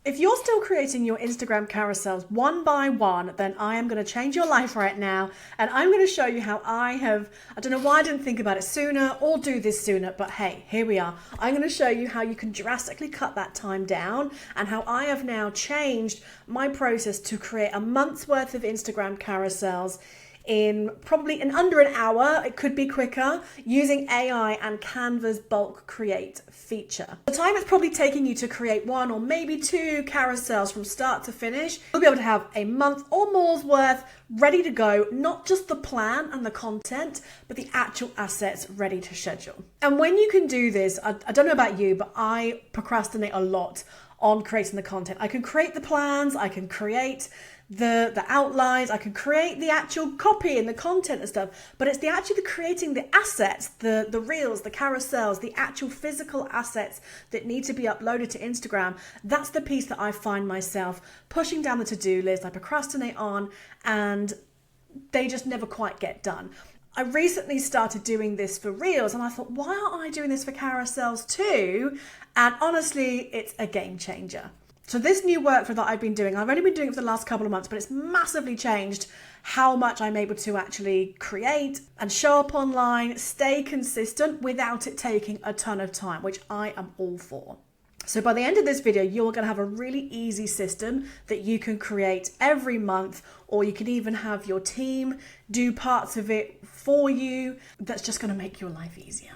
If you're still creating your Instagram carousels one by one, then I am going to change your life right now. And I'm going to show you how I don't know why I didn't think about it sooner or do this sooner, but hey, here we are. I'm going to show you how you can drastically cut that time down and how I have now changed my process to create a month's worth of Instagram carousels in probably in under an hour. It could be quicker, using AI and Canva's bulk create feature. The time it's probably taking you to create one or maybe two carousels from start to finish, you'll be able to have a month or more's worth ready to go, not just the plan and the content, but the actual assets ready to schedule. And when you can do this, I don't know about you, but I procrastinate a lot on creating the content. I can create the plans, I can create the outlines, I can create the actual copy and the content and stuff, but it's the creating the assets, the reels, the carousels, the actual physical assets that need to be uploaded to Instagram. That's the piece that I find myself pushing down the to-do list, I procrastinate on, and they just never quite get done. I recently started doing this for reels and I thought, why aren't I doing this for carousels too? And honestly, it's a game changer. So this new workflow that I've been doing, I've only been doing it for the last couple of months, but it's massively changed how much I'm able to actually create and show up online, stay consistent without it taking a ton of time, which I am all for. So by the end of this video, you're going to have a really easy system that you can create every month, or you can even have your team do parts of it for you. That's just going to make your life easier.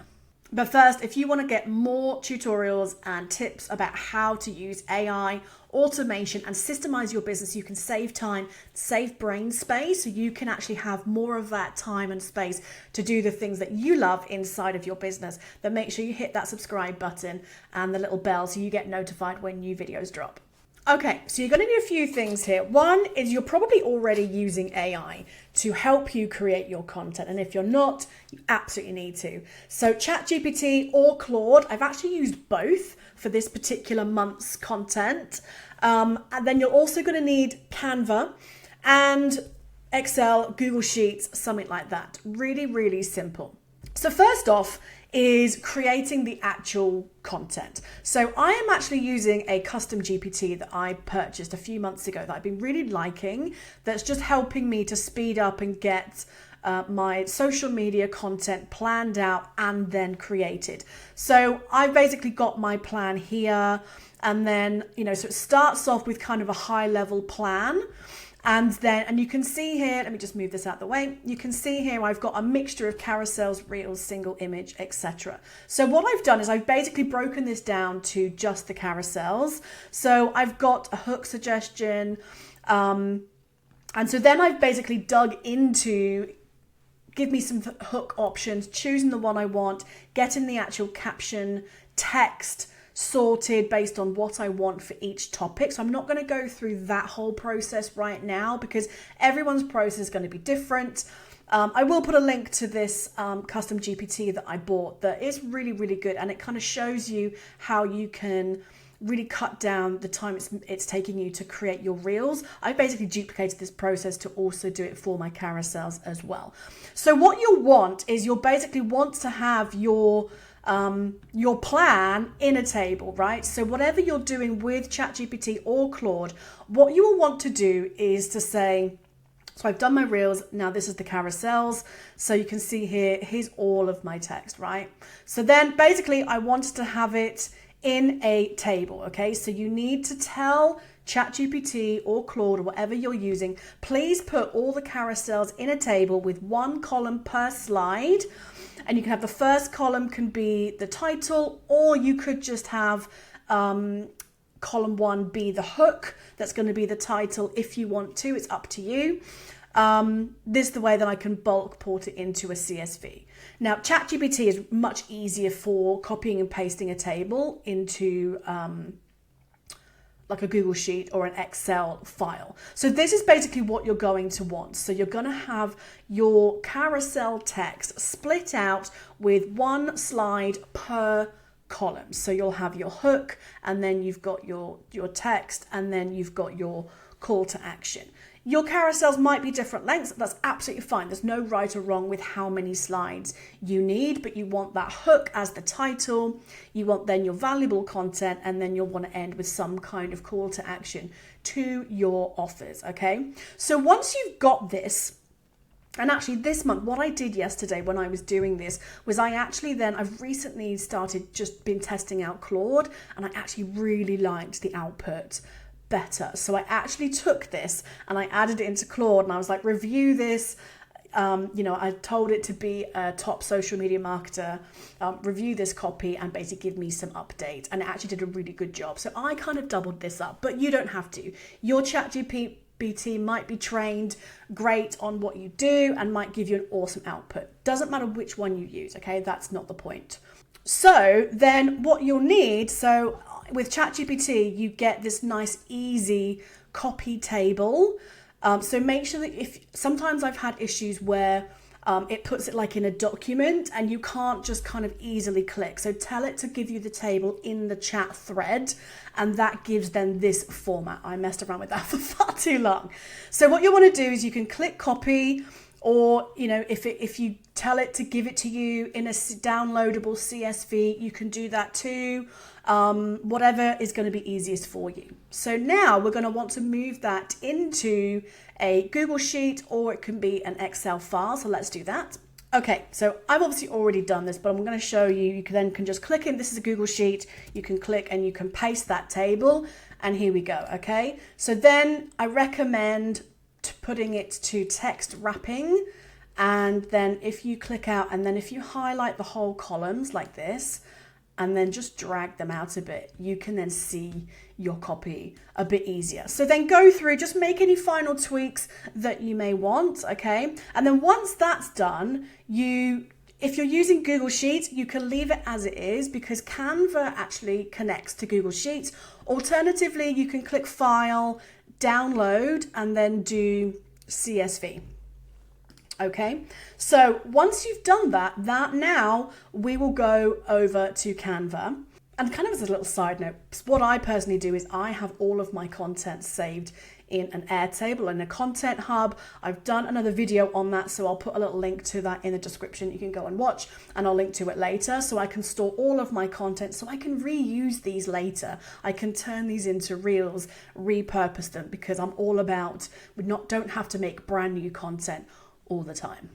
But first, if you want to get more tutorials and tips about how to use AI, automation, and systemize your business, you can save time, save brain space, so you can actually have more of that time and space to do the things that you love inside of your business, then make sure you hit that subscribe button and the little bell so you get notified when new videos drop. Okay, so you're going to need a few things here. One is you're probably already using AI to help you create your content. And if you're not, you absolutely need to. So ChatGPT or Claude, I've actually used both for this particular month's content. And then you're also going to need Canva and Excel, Google Sheets, something like that. Really, really simple. So first off is creating the actual content. So I am actually using a custom GPT that I purchased a few months ago that I've been really liking, that's just helping me to speed up and get my social media content planned out and then created. So I've basically got my plan here, and then, so it starts off with kind of a high level plan. And you can see here, let me just move this out of the way. You can see here, I've got a mixture of carousels, reels, single image, etc. So what I've done is I've basically broken this down to just the carousels. So I've got a hook suggestion. And so then I've basically dug into, give me some hook options, choosing the one I want, getting the actual caption text sorted based on what I want for each topic. So I'm not going to go through that whole process right now because everyone's process is going to be different. I will put a link to this custom GPT that I bought that is really, really good, and it kind of shows you how you can really cut down the time it's taking you to create your reels. I basically duplicated this process to also do it for my carousels as well. So what you'll want is you'll basically want to have your plan in a table, right? So whatever you're doing with ChatGPT or Claude, what you will want to do is to say, so I've done my reels, now this is the carousels. So you can see here, here's all of my text, right? So then basically I wanted to have it in a table, okay? So you need to tell ChatGPT or Claude or whatever you're using, please put all the carousels in a table with one column per slide. And you can have the first column can be the title, or you could just have column one be the hook. That's going to be the title if you want to. It's up to you. This is the way that I can bulk port it into a CSV. Now, ChatGPT is much easier for copying and pasting a table into like a Google Sheet or an Excel file. So this is basically what you're going to want. So you're going to have your carousel text split out with one slide per column. So you'll have your hook, and then you've got your text, and then you've got your call to action. Your carousels might be different lengths. That's absolutely fine. There's no right or wrong with how many slides you need, but you want that hook as the title. You want then your valuable content, and then you'll want to end with some kind of call to action to your offers, okay? So once you've got this, and actually this month, what I did yesterday when I was doing this was I've recently been testing out Claude, and I actually really liked the output better. So I actually took this and I added it into Claude, and I was like, review this. I told it to be a top social media marketer, review this copy and basically give me some update. And it actually did a really good job. So I kind of doubled this up, but you don't have to. Your ChatGPT might be trained great on what you do and might give you an awesome output. Doesn't matter which one you use, okay? That's not the point. So then what you'll need, with ChatGPT, you get this nice, easy copy table. So make sure that sometimes I've had issues where it puts it like in a document and you can't just kind of easily click. So tell it to give you the table in the chat thread, and that gives then this format. I messed around with that for far too long. So what you want to do is you can click copy, or, if you tell it to give it to you in a downloadable CSV, you can do that too. Whatever is going to be easiest for you. So now we're going to want to move that into a Google Sheet, or it can be an Excel file. So let's do that. Okay, so I've obviously already done this, but I'm going to show you. You can just click in. This is a Google Sheet. You can click and you can paste that table, and here we go. Okay, so then I recommend putting it to text wrapping, and then if you click out, and then if you highlight the whole columns like this, and then just drag them out a bit, you can then see your copy a bit easier. So then go through, just make any final tweaks that you may want, okay? And then once that's done, if you're using Google Sheets, you can leave it as it is because Canva actually connects to Google Sheets. Alternatively, you can click File, Download, and then do CSV. Okay, so once you've done that now we will go over to Canva. And kind of as a little side note, what I personally do is I have all of my content saved in an Airtable and a content hub. I've done another video on that, so I'll put a little link to that in the description. You can go and watch, and I'll link to it later. So I can store all of my content so I can reuse these later. I can turn these into reels, repurpose them, because I'm all about don't have to make brand new content all the time.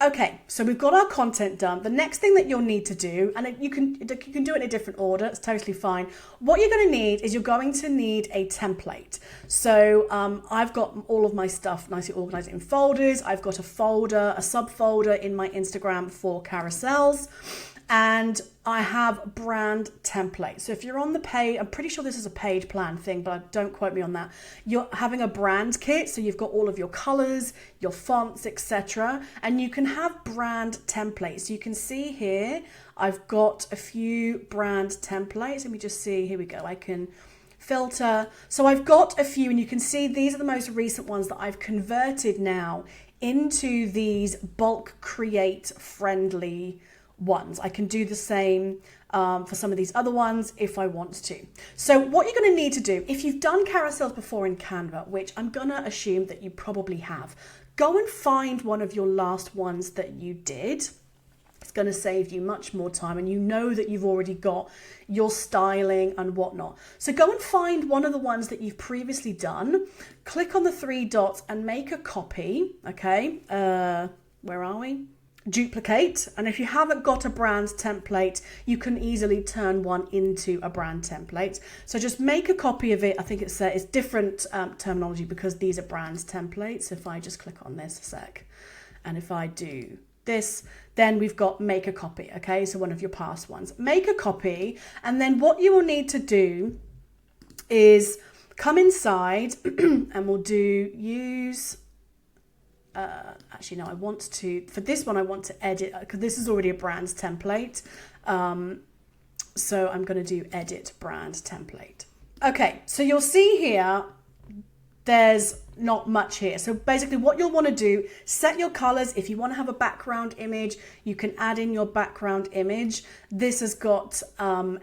Okay, so we've got our content done. The next thing that you'll need to do, and you can do it in a different order, it's totally fine. What you're going to need is you're going to need a template. So I've got all of my stuff nicely organized in folders. I've got a subfolder in my Instagram for carousels. And I have brand templates. So if you're on the page, I'm pretty sure this is a paid plan thing, but don't quote me on that. You're having a brand kit. So you've got all of your colors, your fonts, etc. And you can have brand templates. You can see here, I've got a few brand templates. Let me just see, here we go. I can filter. So I've got a few, and you can see these are the most recent ones that I've converted now into these bulk create friendly ones. I can do the same for some of these other ones if I want to. So what you're going to need to do, if you've done carousels before in Canva, which I'm going to assume that you probably have, go and find one of your last ones that you did. It's going to save you much more time, and you know that you've already got your styling and whatnot. So go and find one of the ones that you've previously done, click on the three dots and make a copy. Okay, where are we? Duplicate. And if you haven't got a brand template, you can easily turn one into a brand template. So just make a copy of it. I think it's different terminology because these are brand templates. If I just click on this a sec, and if I do this, then we've got make a copy. Okay, so one of your past ones, make a copy. And then what you will need to do is come inside and we'll do use actually no, for this one I want to edit, because this is already a brand template. So I'm going to do edit brand template. Okay, so you'll see here there's not much here. So basically what you'll want to do, set your colors. If you want to have a background image, you can add in your background image. This has got an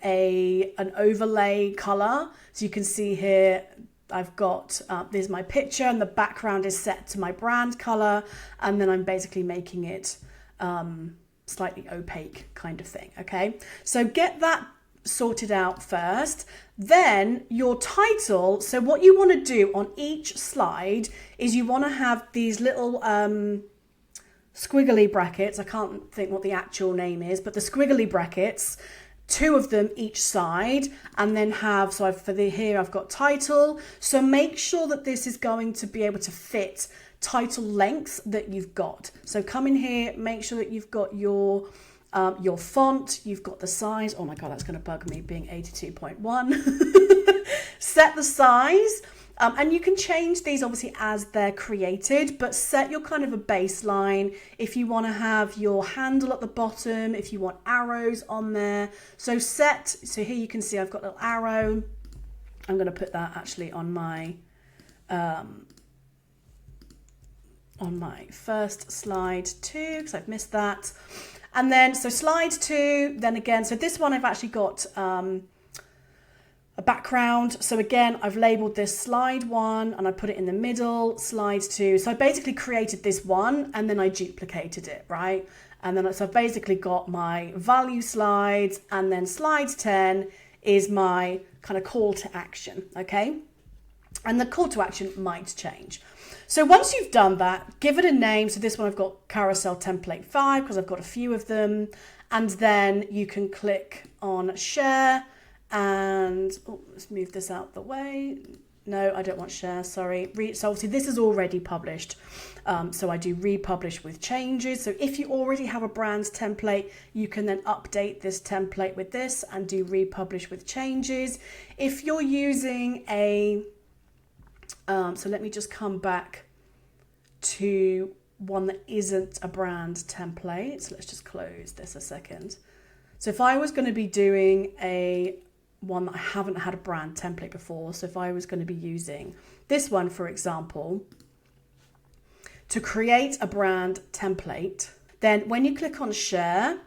overlay color. So you can see here, I've got, there's my picture and the background is set to my brand color. And then I'm basically making it slightly opaque kind of thing. Okay, so get that sorted out first. Then your title. So what you want to do on each slide is you want to have these little squiggly brackets. I can't think what the actual name is, but the squiggly brackets, 2 of them each side, and then have, so here I've got title. So make sure that this is going to be able to fit title lengths that you've got. So come in here, make sure that you've got your font, you've got the size. Oh my God, that's going to bug me being 82.1. Set the size. And you can change these obviously as they're created, but set your kind of a baseline. If you want to have your handle at the bottom, if you want arrows on there. So here you can see I've got a little arrow. I'm going to put that actually on my first slide too, because I've missed that. And then, so slide 2, then again, so this one I've actually got a background. So again, I've labeled this slide 1 and I put it in the middle, slide 2. So I basically created this one and then I duplicated it, right? And then so I've basically got my value slides, and then slide 10 is my kind of call to action, okay? And the call to action might change. So once you've done that, give it a name. So this one I've got carousel template 5 because I've got a few of them. And then you can click on share and let's move this out the way. No, I don't want share, sorry. So obviously this is already published. So I do republish with changes. So if you already have a brand template, you can then update this template with this and do republish with changes. If you're using a so let me just come back to one that isn't a brand template. So let's just close this a second. So if I was going to be doing one that I haven't had a brand template before, so if I was going to be using this one, for example, to create a brand template, then when you click on share,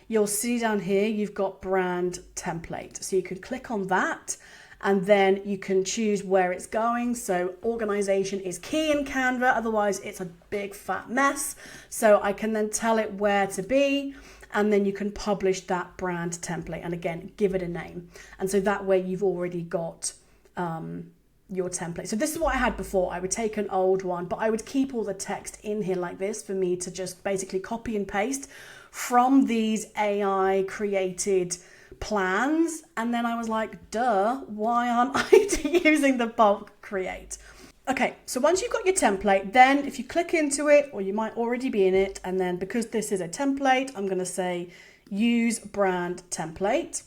you'll see down here, you've got brand template. So you can click on that. And then you can choose where it's going. So organization is key in Canva, otherwise it's a big fat mess. So I can then tell it where to be, and then you can publish that brand template. And again, give it a name. And so that way you've already got your template. So this is what I had before. I would take an old one, but I would keep all the text in here like this for me to just basically copy and paste from these AI created plans. And then I was like, duh, why aren't I using the bulk create? Okay, so once you've got your template, then if you click into it, or you might already be in it, and then because this is a template, I'm going to say use brand template.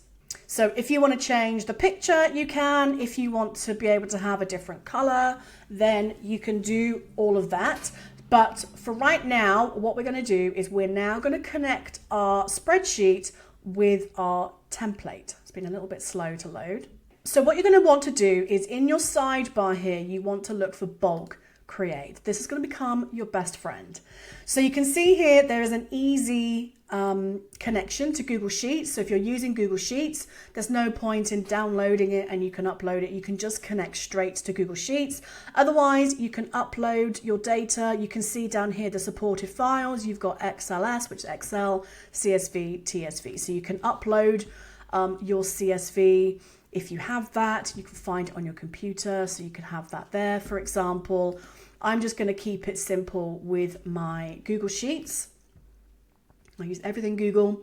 So if you want to change the picture, you can. If you want to be able to have a different color, then you can do all of that. But for right now, what we're going to do is we're now going to connect our spreadsheet with our template. It's been a little bit slow to load. So what you're going to want to do is in your sidebar here, you want to look for bulk create. This is going to become your best friend. So you can see here, there is an easy connection to Google Sheets. So if you're using Google Sheets, there's no point in downloading it and you can upload it. You can just connect straight to Google Sheets. Otherwise, you can upload your data. You can see down here the supported files. You've got XLS, which is Excel, CSV, TSV. So you can upload your CSV. If you have that, you can find it on your computer. So you can have that there, for example. I'm just going to keep it simple with my Google Sheets. I use everything Google.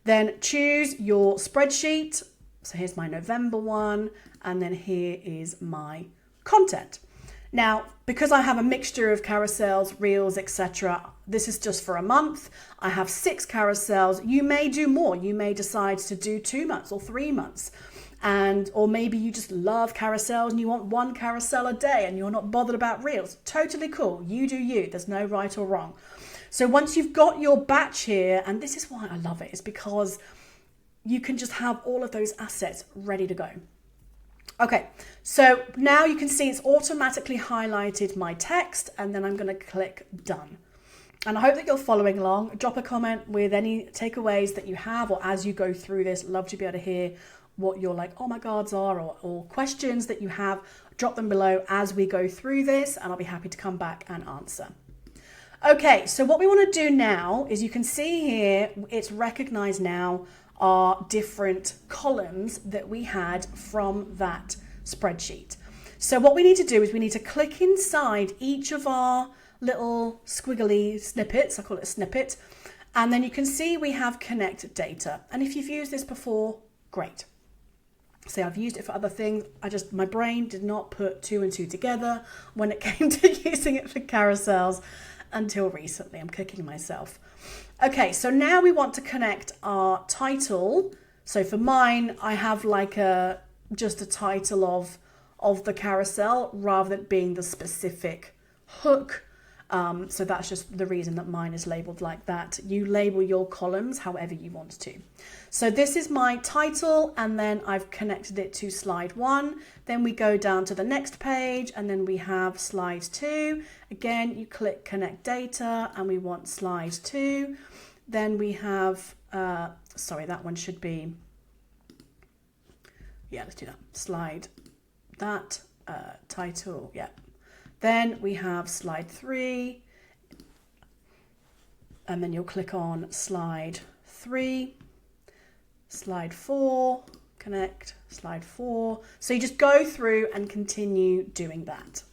Then choose your spreadsheet. So here's my November one, and then here is my content. Now, because I have a mixture of carousels, reels, etc., this is just for a month. I have 6 carousels. You may do more. You may decide to do 2 months or 3 months. Or maybe you just love carousels and you want 1 carousel a day and you're not bothered about reels. Totally cool. You do you. There's no right or wrong. So once you've got your batch here, and this is why I love it, is because you can just have all of those assets ready to go. Okay, so now you can see it's automatically highlighted my text, and then I'm going to click done. And I hope that you're following along. Drop a comment with any takeaways that you have, or as you go through this. Love to be able to hear what your like, oh my gods are, or questions that you have, drop them below as we go through this, and I'll be happy to come back and answer. Okay, so what we want to do now is you can see here, it's recognized now our different columns that we had from that spreadsheet. So what we need to do is we need to click inside each of our little squiggly snippets, I call it a snippet, and then you can see we have connect data. And if you've used this before, great. See, I've used it for other things. My brain did not put 2 and 2 together when it came to using it for carousels until recently. I'm kicking myself. Okay, so now we want to connect our title. So for mine, I have like just a title of the carousel rather than being the specific hook. So that's just the reason that mine is labeled like that. You label your columns however you want to. So this is my title, and then I've connected it to slide 1. Then we go down to the next page, and then we have slide 2. Again, you click connect data, and we want slide 2. Then we have, sorry, that one should be, yeah, let's do that. Slide that, title, yeah. Then we have slide 3, and then you'll click on slide 3, slide 4, connect, slide 4. So you just go through and continue doing that.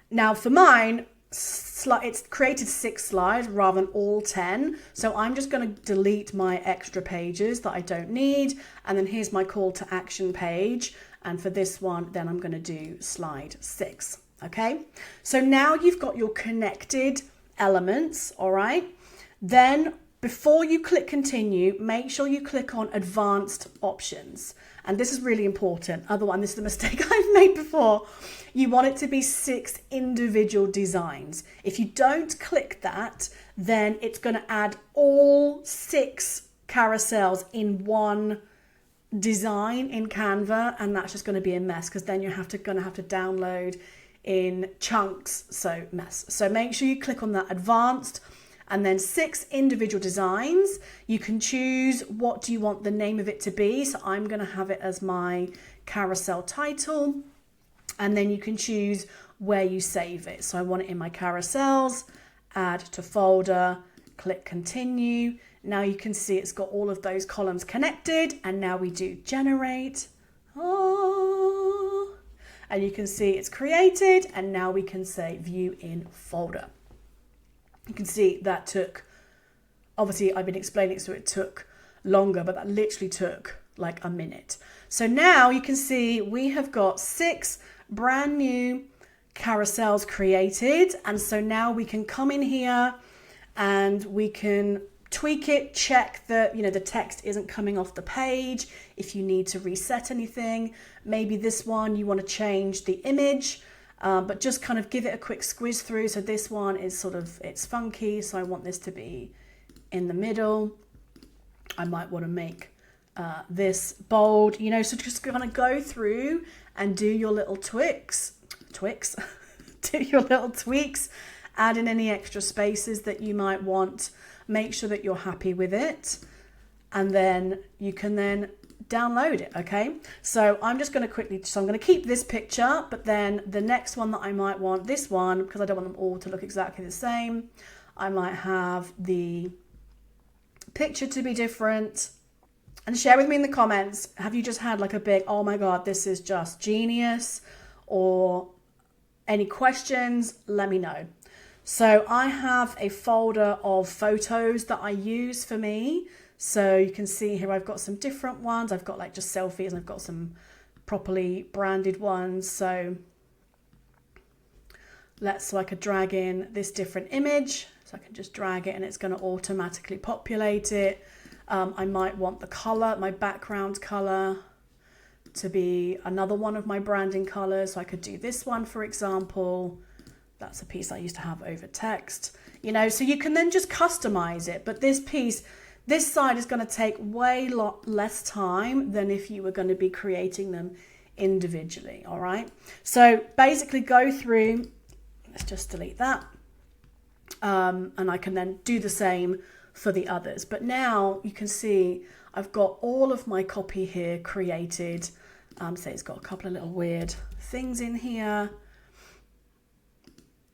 Now for mine, it's created 6 slides rather than all 10. So I'm just going to delete my extra pages that I don't need. And then here's my call to action page. And for this one, then I'm going to do slide 6. Okay. So now you've got your connected elements. All right. Then before you click continue, make sure you click on advanced options. And this is really important. Otherwise, this is the mistake I've made before. You want it to be 6 individual designs. If you don't click that, then it's going to add all 6 carousels in one design in Canva, and that's just going to be a mess because then you're going to have to download in chunks. So mess. So make sure you click on that advanced, and then 6 individual designs. You can choose what do you want the name of it to be. So I'm going to have it as my carousel title, and then you can choose where you save it. So I want it in my carousels, add to folder, click continue. Now you can see it's got all of those columns connected, and now we do generate. Oh, and you can see it's created, and now we can say view in folder. You can see that took, obviously I've been explaining it so it took longer, but that literally took like a minute. So now you can see we have got 6 brand new carousels created. And so now we can come in here and we can tweak it, check that, the text isn't coming off the page. If you need to reset anything, maybe this one, you want to change the image, but just kind of give it a quick squiz through. So this one is it's funky. So I want this to be in the middle. I might want to make this bold, so just kind of go through and do your little do your little tweaks, add in any extra spaces that you might want. Make sure that you're happy with it, and then you can then download it. Okay, so I'm just going to quickly, so I'm going to keep this picture, but then the next one that I might want, this one, because I don't want them all to look exactly the same, I might have the picture to be different. And share with me in the comments, have you just had like a big, oh my God, this is just genius, or any questions? Let me know. So I have a folder of photos that I use for me. So you can see here, I've got some different ones. I've got like just selfies, and I've got some properly branded ones. So I could drag in this different image. So I can just drag it and it's going to automatically populate it. I might want the color, my background color, to be another one of my branding colors. So I could do this one, for example. That's a piece I used to have over text, so you can then just customize it. But this side is going to take way less time than if you were going to be creating them individually. All right. So basically go through, let's just delete that. And I can then do the same for the others. But now you can see I've got all of my copy here created. So it's got a couple of little weird things in here.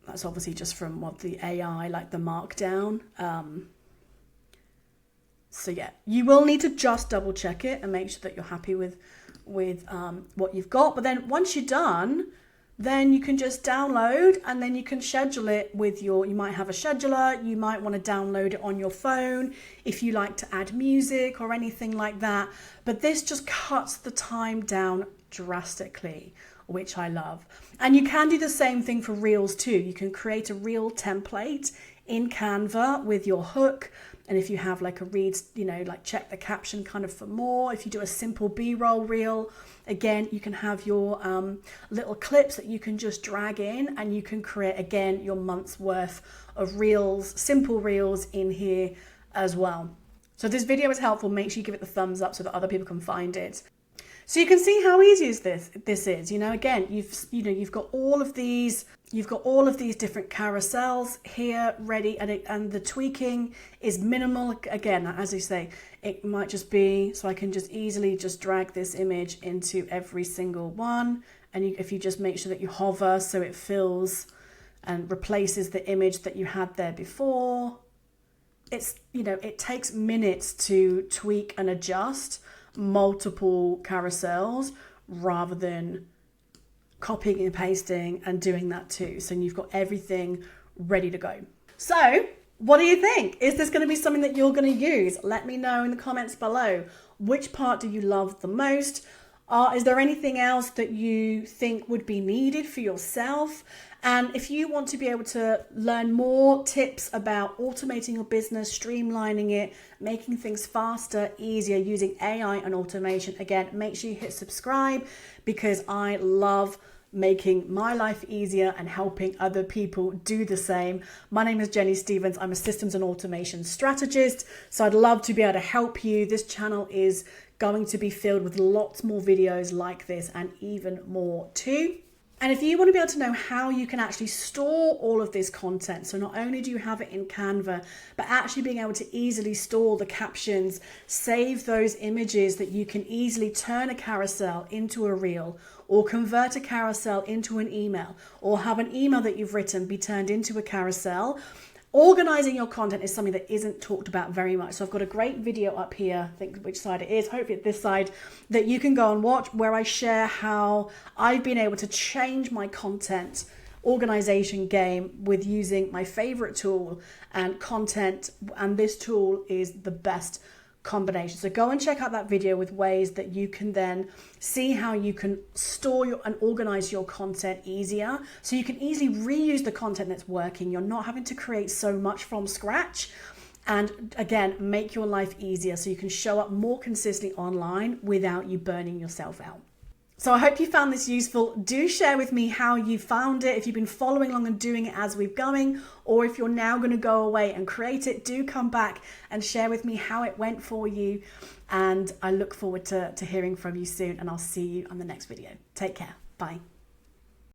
That's obviously just from what the AI, like the markdown. So yeah, you will need to just double check it and make sure that you're happy with what you've got. But then once you're done, then you can just download and then you can schedule it with you might have a scheduler, you might want to download it on your phone if you like to add music or anything like that. But this just cuts the time down drastically, which I love. And you can do the same thing for reels too. You can create a reel template in Canva with your hook. And if you have like a reads, like check the caption kind of for more. If you do a simple B-roll reel, again, you can have your little clips that you can just drag in, and you can create, again, your month's worth of reels, simple reels in here as well. So if this video is helpful, make sure you give it the thumbs up so that other people can find it. So you can see how easy this is. Again, you've got all of these different carousels here ready, and the tweaking is minimal. Again, as you say, it might just be so I can just easily just drag this image into every single one, and if you just make sure that you hover so it fills and replaces the image that you had there before. It's it takes minutes to tweak and adjust multiple carousels rather than copying and pasting and doing that too. So you've got everything ready to go. So what do you think? Is this going to be something that you're going to use? Let me know in the comments below. Which part do you love the most? Is there anything else that you think would be needed for yourself? And if you want to be able to learn more tips about automating your business, streamlining it, making things faster, easier, using AI and automation, again, make sure you hit subscribe, because I love making my life easier and helping other people do the same. My name is Jenny Stevens. I'm a systems and automation strategist. So I'd love to be able to help you. This channel is going to be filled with lots more videos like this and even more too. And if you want to be able to know how you can actually store all of this content, so not only do you have it in Canva, but actually being able to easily store the captions, save those images that you can easily turn a carousel into a reel, or convert a carousel into an email, or have an email that you've written be turned into a carousel. Organizing your content is something that isn't talked about very much. So I've got a great video up here, I think which side it is, hopefully it's this side, that you can go and watch, where I share how I've been able to change my content organization game with using my favorite tool and content. And this tool is the best combination. So go and check out that video with ways that you can then see how you can store and organize your content easier, so you can easily reuse the content that's working. You're not having to create so much from scratch, and again, make your life easier so you can show up more consistently online without you burning yourself out. So I hope you found this useful. Do share with me how you found it, if you've been following along and doing it as we're going, or if you're now going to go away and create it. Do come back and share with me how it went for you. And I look forward to hearing from you soon, and I'll see you on the next video. Take care. Bye.